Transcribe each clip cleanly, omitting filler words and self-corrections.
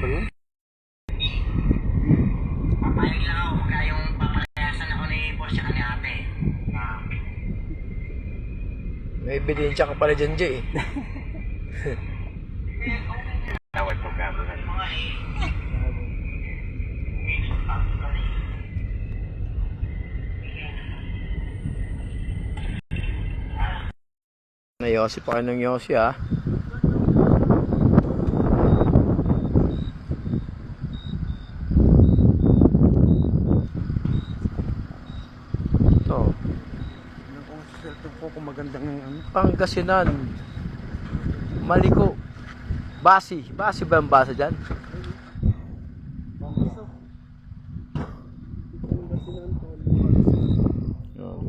ba yun? Papayag lang ako kaya yung papalayasan ako ni boss tsaka ni ate. May ebidensya ka pala dyan, Jay. Tawad po gabo na. Nayosi pa kayo ng yosi, ha? Ito. Kung magandang ano. Pangasinan. Maliko. Basi. Basi ba ang basa dyan?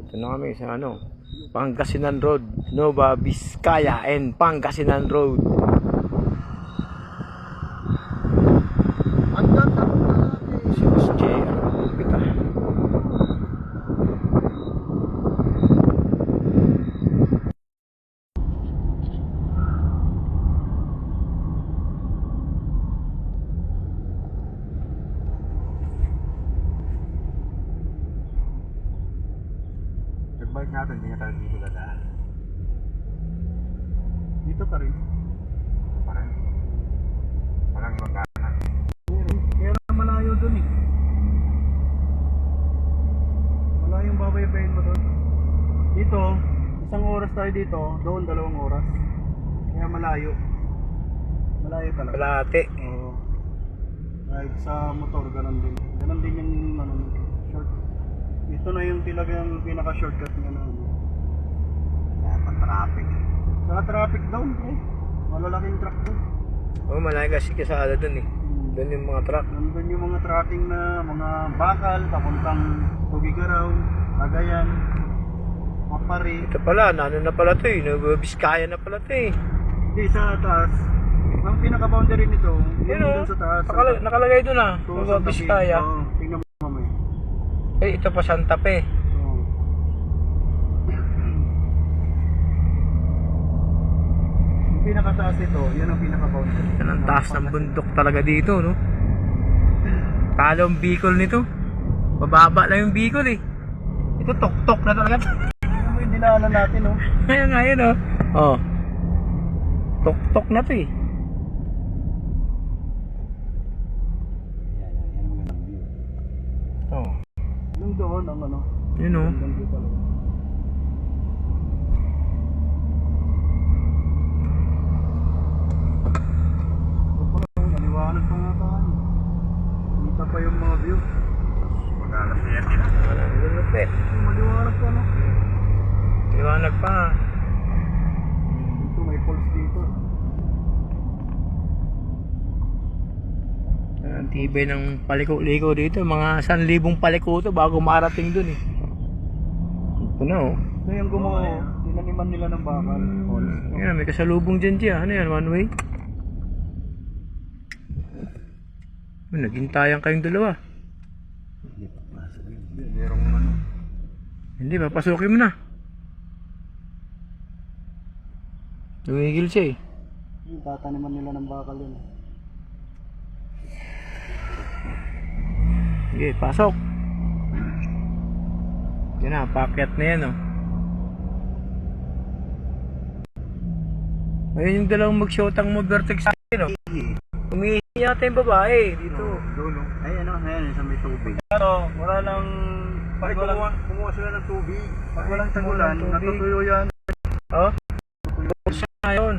Dito na kami sa ano. Pangasinan Road. Nova Vizcaya and Pangasinan Road. Si Boss J. Kita. Nagbalik natin, hindi nga tayo dito dadaan. Dito pa rin. Parang walang ibang kanan. Kaya lang malayo dun eh. Malayong babaybayin mo dun. Dito, isang oras tayo dito, doon 2 oras. Kaya malayo. Malayo talaga. Kalahati. Oo. Kahit sa motor, ganun din. Ganun din yung ano, short. Ito na yung talagang pinaka-shortcut nga na ano. Traffic. Sa traffic down, eh. Malalaking truck doon. Oh, malaki kasi kasada dun eh. Doon yung mga truck. Nandun yung mga tracking na mga bakal, papuntang Tugigaraw, Cagayan, Mapari. Ito pala, ano na pala to eh. Nova Vizcaya na pala to eh. Hindi, sa taas. Ang pinaka-boundary nito, yun Yun dun sa taas. nakalagay dun ah. So, Nova Santa Fe. Vizcaya. Oo, tingnan mo mamaya. Eh, ito pa Santa Fe. Oo. Yung pinaka-taas ito, yan ang pinaka-boundary. Yan ang taas ng bundok talaga dito, no? Talo ang Bicol nito. Bababa lang yung Bicol eh. Ito tok-tok na talaga. Ano mo yung dinaanan natin, no? Kaya nga yun, oh. Oh. Tok-tok na to eh. Oh. Yung doon, ang ano. Yun, oh. Ang view talaga. Maliwanag pa nga tayo. Kita pa yung mga view. Mag-alas na yan din. Lupit. Maliwanag pa, no? Liwanag pa. Dito may falls dito. Ang tibay ng paliko-liko dito. Mga 1,000 paliko to bago marating dun eh. Ito na, oh. Ito yung gumawa, tinaniman nila ng bakal. Falls. Yan, may kasalubong dyan dyan. Ano yan, one way? Naghintayan kayong dalawa. Merong ano. Hindi, papasukin mo na. Tumigil siya eh. Yung tataniman nila ng bakal yun. Sige, pasok. Yan na, packet na yan, oh. Ayun yung dalawang mag-shotang mo vertex sa akin, oh. Umihi yata yung babae dito. Doon, no? Ay, ano, ayan, sa may tubig. Pero, wala lang... Pag kumuha sila ng tubig. Pag walang tagulan, natutuyo yan. Oh? Siya na yun.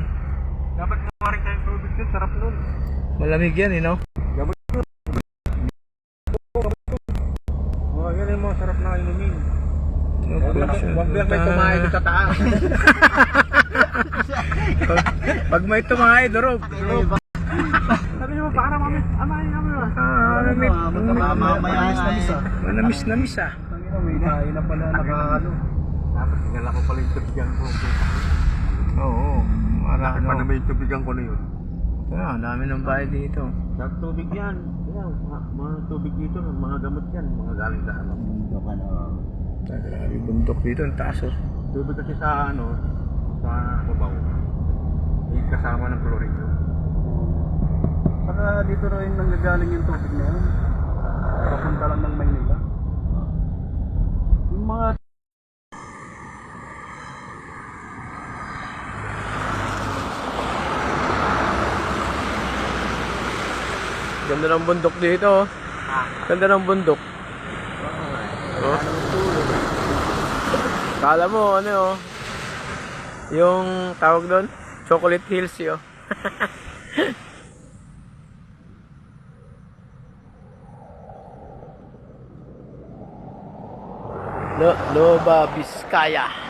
Dapat kumuha rin tayong tubig yun, sarap nun. Malamig yan, eh, no? Oh, yan yung mga sarap na inumin. Wag lang may tumahay sa taas. Pag may tumahay, durog. Sabi niyo, para mamit. Amahin namin ba? Manamis-namis ah. May nahay na pala nakaano. Dapat tingala ko pala yung tubigan ko. Oo. Bakit pa naman yung tubigan ko na yun? Ah, dami ng bahay dito. Sa tubig yan. Mga tubig dito, mga gamot yan. Mga galing sa ano. Grabe bundok dito, ang taas oh. Tubig kasi sa ano, sa babaw. May kasama ng chlorine. Saka dito rin nanggagaling yung tubig na yun. Papunta lang ng Maynila. Yung mga Ganda ng bundok dito, oh. Ganda ng bundok. Oh. Kala mo, ano, oh. Yung tawag doon, Chocolate Hills, yo. Nova Vizcaya.